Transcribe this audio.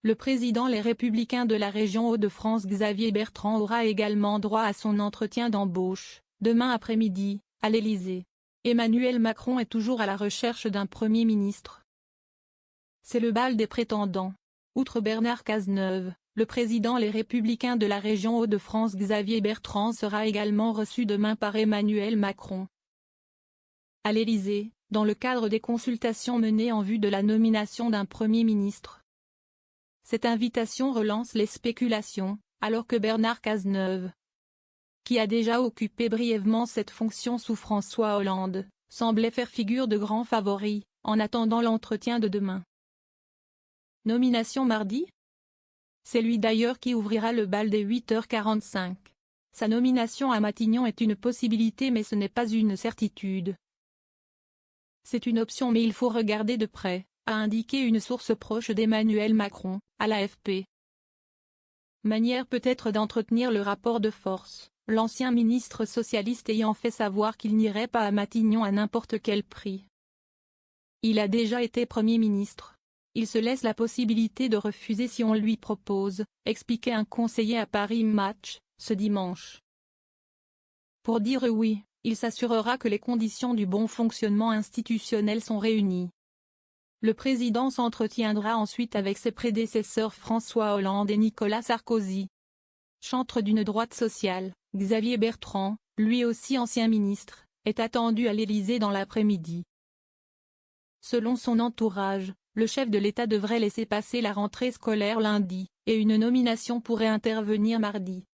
Le président Les Républicains de la région Hauts-de-France Xavier Bertrand aura également droit à son entretien d'embauche, demain après-midi, à l'Élysée. Emmanuel Macron est toujours à la recherche d'un Premier ministre. C'est le bal des prétendants. Outre Bernard Cazeneuve, le président Les Républicains de la région Hauts-de-France Xavier Bertrand sera également reçu demain par Emmanuel Macron. À l'Élysée, dans le cadre des consultations menées en vue de la nomination d'un Premier ministre. Cette invitation relance les spéculations, alors que Bernard Cazeneuve, qui a déjà occupé brièvement cette fonction sous François Hollande, semblait faire figure de grand favori, en attendant l'entretien de demain. Nomination mardi? C'est lui d'ailleurs qui ouvrira le bal dès 8h45. Sa nomination à Matignon est une possibilité mais ce n'est pas une certitude. C'est une option mais il faut regarder de près, a indiqué une source proche d'Emmanuel Macron, à l'AFP. Manière peut-être d'entretenir le rapport de force, l'ancien ministre socialiste ayant fait savoir qu'il n'irait pas à Matignon à n'importe quel prix. Il a déjà été Premier ministre. Il se laisse la possibilité de refuser si on lui propose, expliquait un conseiller à Paris Match, ce dimanche. Pour dire oui, il s'assurera que les conditions du bon fonctionnement institutionnel sont réunies. Le président s'entretiendra ensuite avec ses prédécesseurs François Hollande et Nicolas Sarkozy. Chantre d'une droite sociale, Xavier Bertrand, lui aussi ancien ministre, est attendu à l'Élysée dans l'après-midi. Selon son entourage, le chef de l'État devrait laisser passer la rentrée scolaire lundi, et une nomination pourrait intervenir mardi.